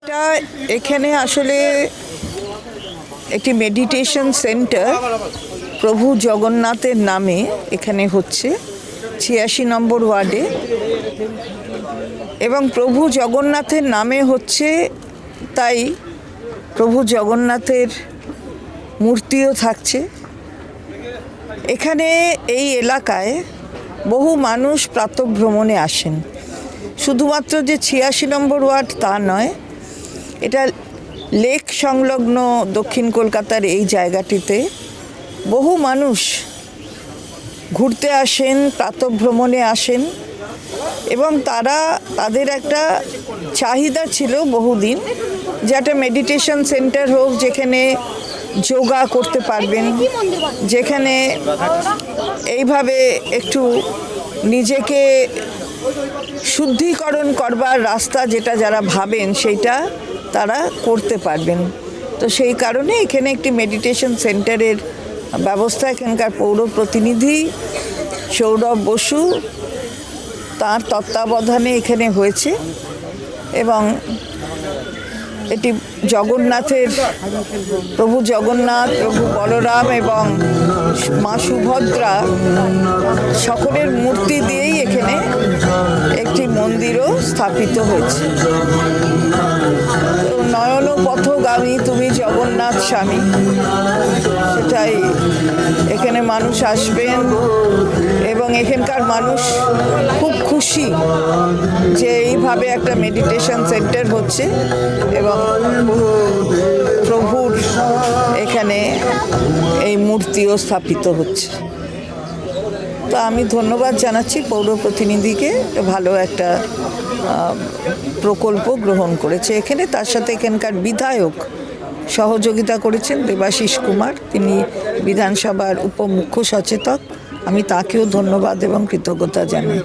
এটা এখানে আসলে একটি মেডিটেশন সেন্টার প্রভু জগন্নাথের নামে এখানে হচ্ছে ৮৬ নম্বর ওয়ার্ডে, এবং প্রভু জগন্নাথের নামে হচ্ছে তাই প্রভু জগন্নাথের মূর্তিও থাকছে এখানে। এই এলাকায় বহু মানুষ প্রাতঃভ্রমণে আসেন। শুধুমাত্র যে ৮৬ নম্বর ওয়ার্ড তা নয়, এটা লেক সংলগ্ন দক্ষিণ কলকাতার এই জায়গাটিতে বহু মানুষ ঘুরতে আসেন, প্রাতঃভ্রমণে আসেন, এবং তাদের একটা চাহিদা ছিল বহুদিন যে একটা মেডিটেশন সেন্টার হোক, যেখানে যোগা করতে পারবেন, যেখানে এইভাবে একটু নিজেকে শুদ্ধিকরণ করবার রাস্তা যেটা যারা ভাবেন সেইটা তারা করতে পারবেন। তো সেই কারণে এখানে একটি মেডিটেশন সেন্টারের ব্যবস্থা এখানকার পৌর প্রতিনিধি সৌরভ বসু তার তত্ত্বাবধানে এখানে হয়েছে, এবং এটি জগন্নাথের প্রভু জগন্নাথ, প্রভু বলরাম এবং মা সুভদ্রা সকলের মূর্তি দিয়েই এখানে একটি মন্দিরও স্থাপিত হয়েছে। নয়ন পথগামী তুমি জগন্নাথ স্বামী, সেটাই এখানে মানুষ আসবেন, এবং এখানকার মানুষ খুব খুশি যে এইভাবে একটা মেডিটেশন সেন্টার হচ্ছে এবং প্রভুর এখানে এই মূর্তিও স্থাপিত হচ্ছে। তো আমি ধন্যবাদ জানাচ্ছি পৌর প্রতিনিধিকে, ভালো একটা প্রকল্প গ্রহণ করেছে এখানে। তার সাথে এখানকার বিধায়ক সহযোগিতা করেছেন, দেবাশিস কুমার, তিনি বিধানসভার উপমুখ্য সচেতক। আমি তাকেও ধন্যবাদ এবং কৃতজ্ঞতা জানাই।